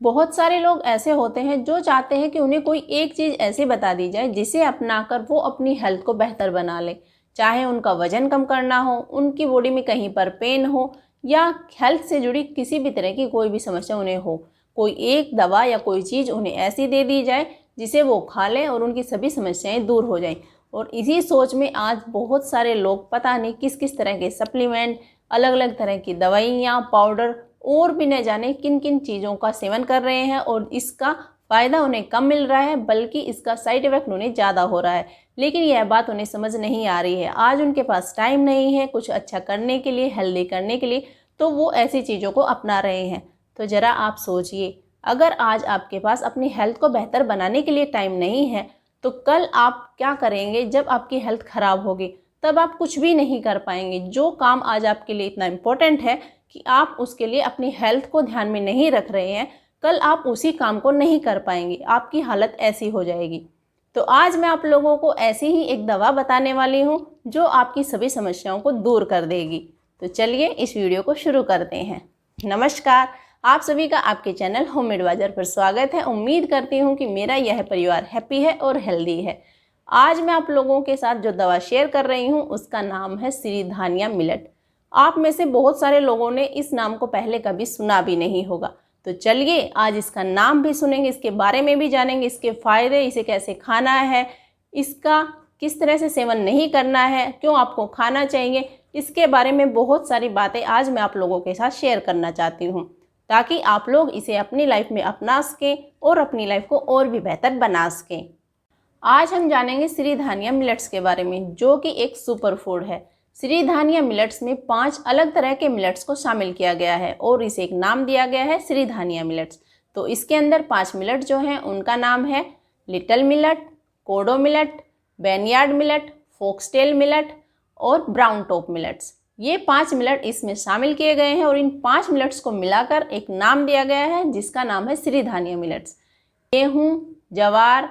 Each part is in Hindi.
बहुत सारे लोग ऐसे होते हैं जो चाहते हैं कि उन्हें कोई एक चीज़ ऐसी बता दी जाए जिसे अपनाकर वो अपनी हेल्थ को बेहतर बना ले। चाहे उनका वजन कम करना हो, उनकी बॉडी में कहीं पर पेन हो या हेल्थ से जुड़ी किसी भी तरह की कोई भी समस्या उन्हें हो, कोई एक दवा या कोई चीज़ उन्हें ऐसी दे दी जाए जिसे वो खा लें और उनकी सभी समस्याएं दूर हो जाएं। और इसी सोच में आज बहुत सारे लोग पता नहीं किस किस तरह के सप्लीमेंट, अलग अलग तरह की दवाइयाँ, पाउडर और भी न जाने किन किन चीज़ों का सेवन कर रहे हैं और इसका फ़ायदा उन्हें कम मिल रहा है बल्कि इसका साइड इफ़ेक्ट उन्हें ज़्यादा हो रहा है। लेकिन यह बात उन्हें समझ नहीं आ रही है। आज उनके पास टाइम नहीं है कुछ अच्छा करने के लिए, हेल्दी करने के लिए, तो वो ऐसी चीज़ों को अपना रहे हैं। तो ज़रा आप सोचिए, अगर आज आपके पास अपनी हेल्थ को बेहतर बनाने के लिए टाइम नहीं है तो कल आप क्या करेंगे जब आपकी हेल्थ ख़राब होगी? तब आप कुछ भी नहीं कर पाएंगे। जो काम आज आपके लिए इतना इम्पोर्टेंट है कि आप उसके लिए अपनी हेल्थ को ध्यान में नहीं रख रहे हैं, कल आप उसी काम को नहीं कर पाएंगे। आपकी हालत ऐसी हो जाएगी। तो आज मैं आप लोगों को ऐसी ही एक दवा बताने वाली हूँ जो आपकी सभी समस्याओं को दूर कर देगी। तो चलिए इस वीडियो को शुरू करते हैं। नमस्कार, आप सभी का आपके चैनल होममेड बाजार पर स्वागत है। उम्मीद करती हूँ कि मेरा यह परिवार हैप्पी है और हेल्दी है। आज मैं आप लोगों के साथ जो दवा शेयर कर रही हूँ उसका नाम है सिरीधानिया मिलेट। आप में से बहुत सारे लोगों ने इस नाम को पहले कभी सुना भी नहीं होगा। तो चलिए आज इसका नाम भी सुनेंगे, इसके बारे में भी जानेंगे, इसके फ़ायदे, इसे कैसे खाना है, इसका किस तरह से सेवन नहीं करना है, क्यों आपको खाना चाहिए, इसके बारे में बहुत सारी बातें आज मैं आप लोगों के साथ शेयर करना चाहती हूँ ताकि आप लोग इसे अपनी लाइफ में अपना सकें और अपनी लाइफ को और भी बेहतर बना सकें। आज हम जानेंगे सिरीधानिया मिलेट्स के बारे में जो कि एक सुपर फूड है। सिरीधानिया मिलेट्स में 5 अलग तरह के मिलेट्स को शामिल किया गया है और इसे एक नाम दिया गया है सिरीधानिया मिलेट्स। तो इसके अंदर 5 मिलेट जो हैं उनका नाम है लिटिल मिलेट, कोडो मिलेट, बैनयार्ड मिलेट, फॉक्सटेल मिलेट और ब्राउन टॉप मिलेट्स। ये 5 मिलेट इसमें शामिल किए गए हैं और इन 5 मिलेट्स को मिलाकर एक नाम दिया गया है जिसका नाम है सिरीधानिया मिलेट्स। गेहूँ, जवार,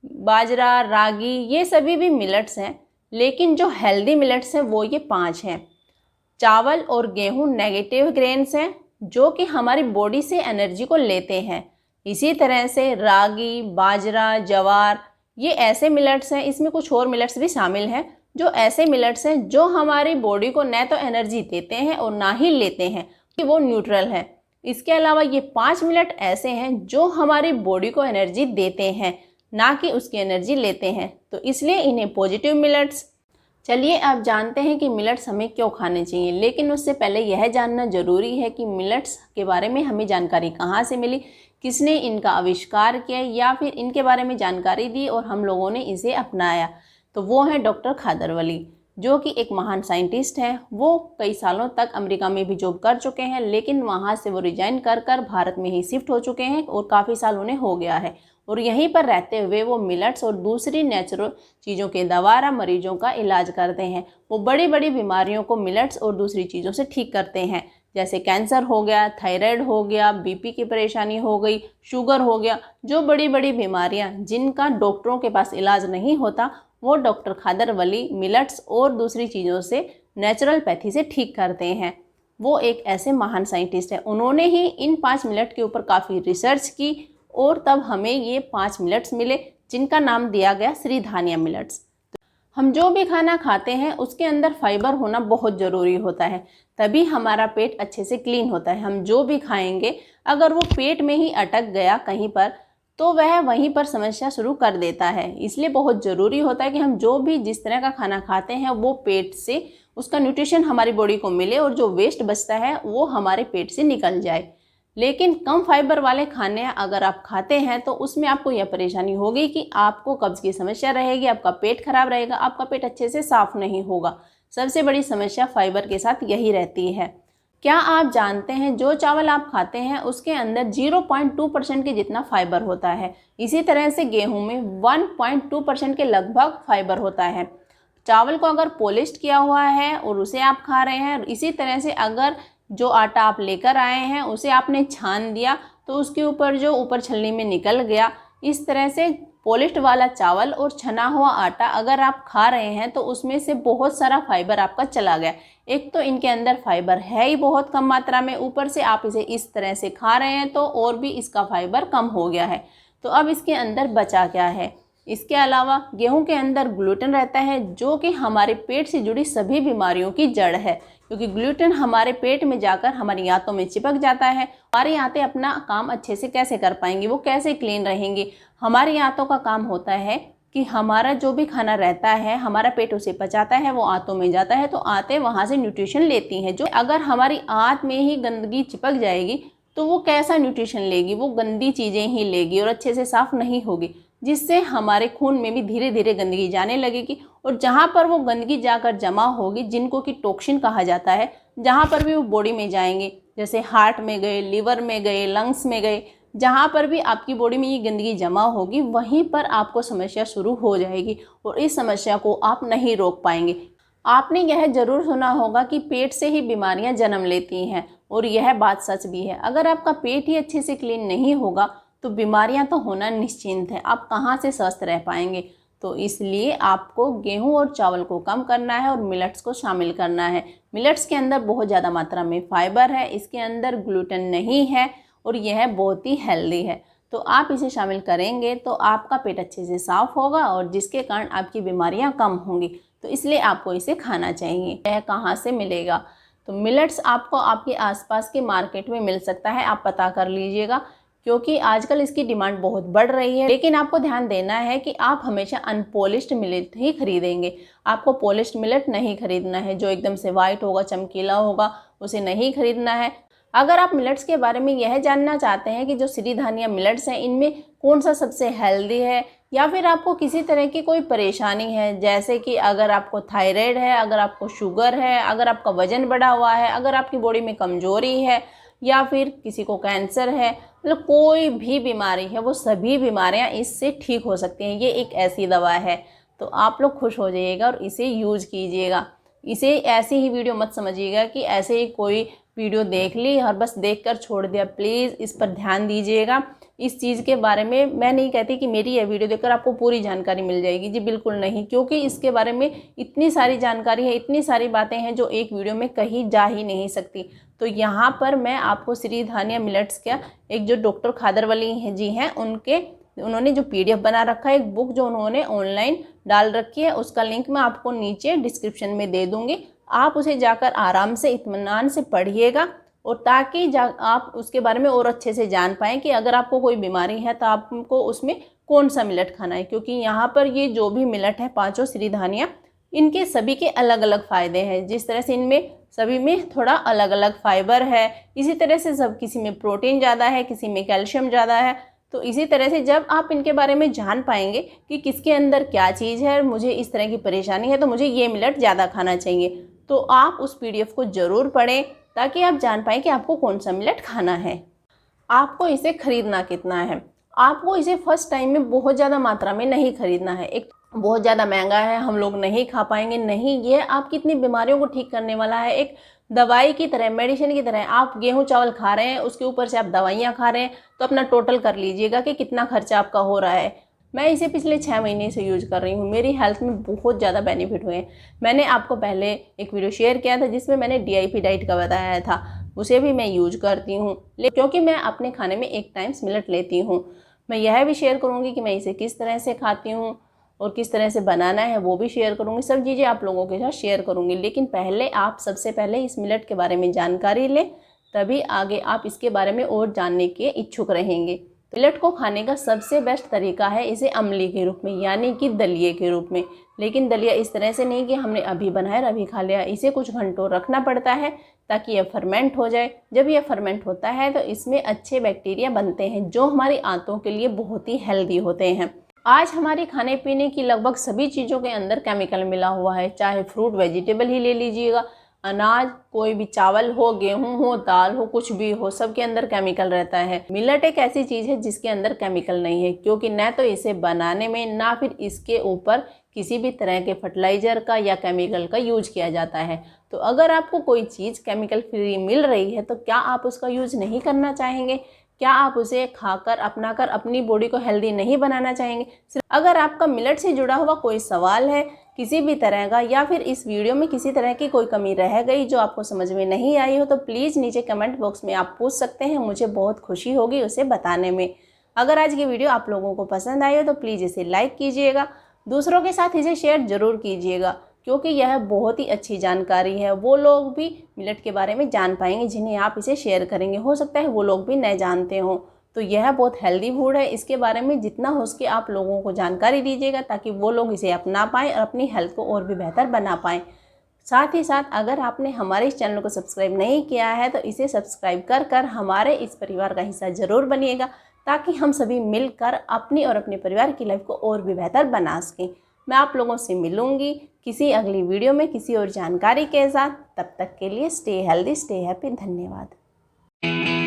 बाजरा, रागी ये सभी भी मिलेट्स हैं, लेकिन जो हेल्दी मिलेट्स हैं वो ये 5 हैं। चावल और गेहूं नेगेटिव ग्रेन्स हैं जो कि हमारी बॉडी से एनर्जी को लेते हैं। इसी तरह से रागी, बाजरा, जवार ये ऐसे मिलेट्स हैं, इसमें कुछ और मिलेट्स भी शामिल हैं जो ऐसे मिलेट्स हैं जो हमारी बॉडी को न तो एनर्जी देते हैं और ना ही लेते हैं, कि वो न्यूट्रल है। इसके अलावा ये 5 मिलेट ऐसे हैं जो हमारी बॉडी को एनर्जी देते हैं, ना कि उसकी एनर्जी लेते हैं, तो इसलिए इन्हें पॉजिटिव मिलेट्स। चलिए अब जानते हैं कि मिलेट्स हमें क्यों खाने चाहिए, लेकिन उससे पहले यह जानना ज़रूरी है कि मिलेट्स के बारे में हमें जानकारी कहाँ से मिली, किसने इनका आविष्कार किया या फिर इनके बारे में जानकारी दी और हम लोगों ने इसे अपनाया। तो वो हैं डॉक्टर खादरवली जो कि एक महान साइंटिस्ट हैं। वो कई सालों तक अमेरिका में भी जॉब कर चुके हैं, लेकिन वहाँ से वो रिजाइन कर भारत में ही शिफ्ट हो चुके हैं और काफ़ी साल उन्हें हो गया है। और यहीं पर रहते हुए वो मिलेट्स और दूसरी नेचुरल चीज़ों के द्वारा मरीजों का इलाज करते हैं। वो बड़ी बड़ी बीमारियों को मिलेट्स और दूसरी चीज़ों से ठीक करते हैं, जैसे कैंसर हो गया, थायराइड हो गया, बीपी की परेशानी हो गई, शुगर हो गया। जो बड़ी बड़ी बीमारियां जिनका डॉक्टरों के पास इलाज नहीं होता वो डॉक्टर खादरवली मिलेट्स और दूसरी चीज़ों से नेचुरलपैथी से ठीक करते हैं। वो एक ऐसे महान साइंटिस्ट हैं। उन्होंने ही इन 5 मिलेट के ऊपर काफ़ी रिसर्च की और तब हमें ये 5 मिलेट्स मिले जिनका नाम दिया गया सिरीधानिया मिलेट्स। हम जो भी खाना खाते हैं उसके अंदर फाइबर होना बहुत ज़रूरी होता है, तभी हमारा पेट अच्छे से क्लीन होता है। हम जो भी खाएंगे अगर वो पेट में ही अटक गया कहीं पर तो वह वहीं पर समस्या शुरू कर देता है। इसलिए बहुत ज़रूरी होता है कि हम जो भी जिस तरह का खाना खाते हैं वो पेट से उसका न्यूट्रिशन हमारी बॉडी को मिले और जो वेस्ट बचता है वो हमारे पेट से निकल जाए। लेकिन कम फाइबर वाले खाने अगर आप खाते हैं तो उसमें आपको यह परेशानी होगी कि आपको कब्ज़ की समस्या रहेगी, आपका पेट खराब रहेगा, आपका पेट अच्छे से साफ़ नहीं होगा। सबसे बड़ी समस्या फाइबर के साथ यही रहती है। क्या आप जानते हैं जो चावल आप खाते हैं उसके अंदर 0.2% के जितना फाइबर होता है। इसी तरह से गेहूं में 1.2% के लगभग फाइबर होता है। चावल को अगर पॉलिश किया हुआ है और उसे आप खा रहे हैं, इसी तरह से अगर जो आटा आप लेकर आए हैं उसे आपने छान दिया तो उसके ऊपर जो ऊपर छलनी में निकल गया, इस तरह से पॉलिश्ड वाला चावल और छना हुआ आटा अगर आप खा रहे हैं तो उसमें से बहुत सारा फाइबर आपका चला गया। एक तो इनके अंदर फाइबर है ही बहुत कम मात्रा में, ऊपर से आप इसे इस तरह से खा रहे हैं तो और भी इसका फाइबर कम हो गया है। तो अब इसके अंदर बचा क्या है? इसके अलावा गेहूं के अंदर ग्लूटेन रहता है जो कि हमारे पेट से जुड़ी सभी बीमारियों की जड़ है, क्योंकि ग्लूटेन हमारे पेट में जाकर हमारी आंतों में चिपक जाता है। हमारी आंतें अपना काम अच्छे से कैसे कर पाएंगी, वो कैसे क्लीन रहेंगी? हमारी आंतों का काम होता है कि हमारा जो भी खाना रहता है हमारा पेट उसे पचाता है, वो आंतों में जाता है, तो आंतें वहाँ से न्यूट्रिशन लेती हैं। जो अगर हमारी आंत में ही गंदगी चिपक जाएगी तो वो कैसा न्यूट्रिशन लेगी? वो गंदी चीज़ें ही लेगी और अच्छे से साफ़ नहीं होगी, जिससे हमारे खून में भी धीरे धीरे गंदगी जाने लगेगी। और जहाँ पर वो गंदगी जाकर जमा होगी, जिनको कि टॉक्सिन कहा जाता है, जहाँ पर भी वो बॉडी में जाएंगे, जैसे हार्ट में गए, लिवर में गए, लंग्स में गए, जहाँ पर भी आपकी बॉडी में ये गंदगी जमा होगी वहीं पर आपको समस्या शुरू हो जाएगी और इस समस्या को आप नहीं रोक पाएंगे। आपने यह ज़रूर सुना होगा कि पेट से ही बीमारियां जन्म लेती हैं, और यह बात सच भी है। अगर आपका पेट ही अच्छे से क्लीन नहीं होगा तो बीमारियां तो होना निश्चिंत है, आप कहाँ से स्वस्थ रह पाएंगे। तो इसलिए आपको गेहूं और चावल को कम करना है और मिलेट्स को शामिल करना है। मिलेट्स के अंदर बहुत ज़्यादा मात्रा में फाइबर है, इसके अंदर ग्लूटेन नहीं है और यह बहुत ही हेल्दी है। तो आप इसे शामिल करेंगे तो आपका पेट अच्छे से साफ़ होगा और जिसके कारण आपकी बीमारियां कम होंगी। तो इसलिए आपको इसे खाना चाहिए। यह कहाँ से मिलेगा? तो मिलेट्स आपको आपके आसपास के मार्केट में मिल सकता है, आप पता कर लीजिएगा, क्योंकि आजकल इसकी डिमांड बहुत बढ़ रही है। लेकिन आपको ध्यान देना है कि आप हमेशा अनपॉलिश्ड मिलेट ही खरीदेंगे, आपको पॉलिश्ड मिलेट नहीं खरीदना है। जो एकदम से वाइट होगा, चमकीला होगा, उसे नहीं खरीदना है। अगर आप मिलेट्स के बारे में यह जानना चाहते हैं कि जो सिरीधानिया मिलेट्स हैं इनमें कौन सा सबसे हेल्दी है, या फिर आपको किसी तरह की कोई परेशानी है, जैसे कि अगर आपको थायराइड है, अगर आपको शुगर है, अगर आपका वजन बढ़ा हुआ है, अगर आपकी बॉडी में कमजोरी है, या फिर किसी को कैंसर है, मतलब कोई भी बीमारी है, वो सभी बीमारियां इससे ठीक हो सकती हैं। ये एक ऐसी दवा है, तो आप लोग खुश हो जाइएगा और इसे यूज कीजिएगा। इसे ऐसी ही वीडियो मत समझिएगा कि ऐसे ही कोई वीडियो देख ली और बस देखकर छोड़ दिया। प्लीज़ इस पर ध्यान दीजिएगा। इस चीज़ के बारे में मैं नहीं कहती कि मेरी यह वीडियो देखकर आपको पूरी जानकारी मिल जाएगी, जी बिल्कुल नहीं, क्योंकि इसके बारे में इतनी सारी जानकारी है, इतनी सारी बातें हैं जो एक वीडियो में कही जा ही नहीं सकती। तो यहाँ पर मैं आपको सिरीधानिया मिलेट्स का एक जो डॉक्टर खादरवली जी हैं उन्होंने जो PDF बना रखा है, एक बुक जो उन्होंने ऑनलाइन डाल रखी है, उसका लिंक मैं आपको नीचे डिस्क्रिप्शन में दे दूँगी। आप उसे जाकर आराम से इत्मीनान से पढ़िएगा, और ताकि आप उसके बारे में और अच्छे से जान पाएँ कि अगर आपको कोई बीमारी है तो आपको उसमें कौन सा मिलेट खाना है। क्योंकि यहाँ पर ये जो भी मिलेट है, पांचों सिरीधानिया, इनके सभी के अलग अलग फ़ायदे हैं। जिस तरह से इनमें सभी में थोड़ा अलग अलग फाइबर है, इसी तरह से सब किसी में प्रोटीन ज़्यादा है, किसी में कैल्शियम ज़्यादा है। तो इसी तरह से जब आप इनके बारे में जान पाएंगे कि किसके अंदर क्या चीज़ है, मुझे इस तरह की परेशानी है तो मुझे ये मिलेट ज़्यादा खाना चाहिए, तो आप उस PDF को ज़रूर पढ़ें ताकि आप जान पाएँ कि आपको कौन सा मिलेट खाना है। आपको इसे खरीदना कितना है? आपको इसे फर्स्ट टाइम में बहुत ज़्यादा मात्रा में नहीं खरीदना है। एक बहुत ज़्यादा महंगा है, हम लोग नहीं खा पाएंगे, नहीं, ये आपकी इतनी बीमारियों को ठीक करने वाला है। एक दवाई की तरह, मेडिसिन की तरह। आप गेहूं चावल खा रहे हैं, उसके ऊपर से आप दवाइयाँ खा रहे हैं, तो अपना टोटल कर लीजिएगा कि कितना खर्चा आपका हो रहा है। मैं इसे पिछले 6 महीने से यूज कर रही हूँ, मेरी हेल्थ में बहुत ज़्यादा बेनिफिट हुए हैं। मैंने आपको पहले एक वीडियो शेयर किया था जिसमें मैंने DIP डाइट का बताया था, उसे भी मैं यूज करती हूँ, क्योंकि मैं अपने खाने में एक टाइम मिलेट लेती हूँ। मैं यह भी शेयर करूँगी कि मैं इसे किस तरह से खाती हूँ और किस तरह से बनाना है, वो भी शेयर करूँगी। सब चीज़ें आप लोगों के साथ शेयर करूँगी। लेकिन पहले आप सबसे पहले इस मिलेट के बारे में जानकारी लें, तभी आगे आप इसके बारे में और जानने के इच्छुक रहेंगे। मिलेट को खाने का सबसे बेस्ट तरीका है इसे अमली के रूप में, यानी कि दलिए के रूप में। लेकिन दलिया इस तरह से नहीं कि हमने अभी बनाया और अभी खा लिया। इसे कुछ घंटों रखना पड़ता है ताकि यह फर्मेंट हो जाए। जब यह फर्मेंट होता है तो इसमें अच्छे बैक्टीरिया बनते हैं जो हमारी आंतों के लिए बहुत ही हेल्दी होते हैं। आज हमारे खाने पीने की लगभग सभी चीज़ों के अंदर केमिकल मिला हुआ है, चाहे फ्रूट वेजिटेबल ही ले लीजिएगा, अनाज, कोई भी चावल हो, गेहूं हो, दाल हो, कुछ भी हो, सब के अंदर केमिकल रहता है। मिलेट एक ऐसी चीज़ है जिसके अंदर केमिकल नहीं है, क्योंकि न तो इसे बनाने में ना फिर इसके ऊपर किसी भी तरह के फर्टिलाइज़र का या केमिकल का यूज किया जाता है। तो अगर आपको कोई चीज़ केमिकल फ्री मिल रही है तो क्या आप उसका यूज नहीं करना चाहेंगे? क्या आप उसे खाकर अपनाकर अपनी बॉडी को हेल्दी नहीं बनाना चाहेंगे? अगर आपका मिलेट से जुड़ा हुआ कोई सवाल है किसी भी तरह का, या फिर इस वीडियो में किसी तरह की कोई कमी रह गई जो आपको समझ में नहीं आई हो, तो प्लीज़ नीचे कमेंट बॉक्स में आप पूछ सकते हैं। मुझे बहुत खुशी होगी उसे बताने में। अगर आज की वीडियो आप लोगों को पसंद आई हो तो प्लीज़ इसे लाइक कीजिएगा, दूसरों के साथ इसे शेयर ज़रूर कीजिएगा, क्योंकि यह बहुत ही अच्छी जानकारी है। वो लोग भी मिलेट के बारे में जान पाएंगे जिन्हें आप इसे शेयर करेंगे। हो सकता है वो लोग भी न जानते हों। तो यह बहुत हेल्दी फूड है, इसके बारे में जितना हो सके आप लोगों को जानकारी दीजिएगा ताकि वो लोग इसे अपना पाएँ और अपनी हेल्थ को और भी बेहतर बना पाएँ। साथ ही साथ अगर आपने हमारे इस चैनल को सब्सक्राइब नहीं किया है तो इसे सब्सक्राइब कर हमारे इस परिवार का हिस्सा ज़रूर बनिएगा, ताकि हम सभी मिलकर अपनी और अपने परिवार की लाइफ को और भी बेहतर बना सकें। मैं आप लोगों से मिलूंगी किसी अगली वीडियो में किसी और जानकारी के साथ। तब तक के लिए स्टे हेल्दी, स्टे हैप्पी। धन्यवाद।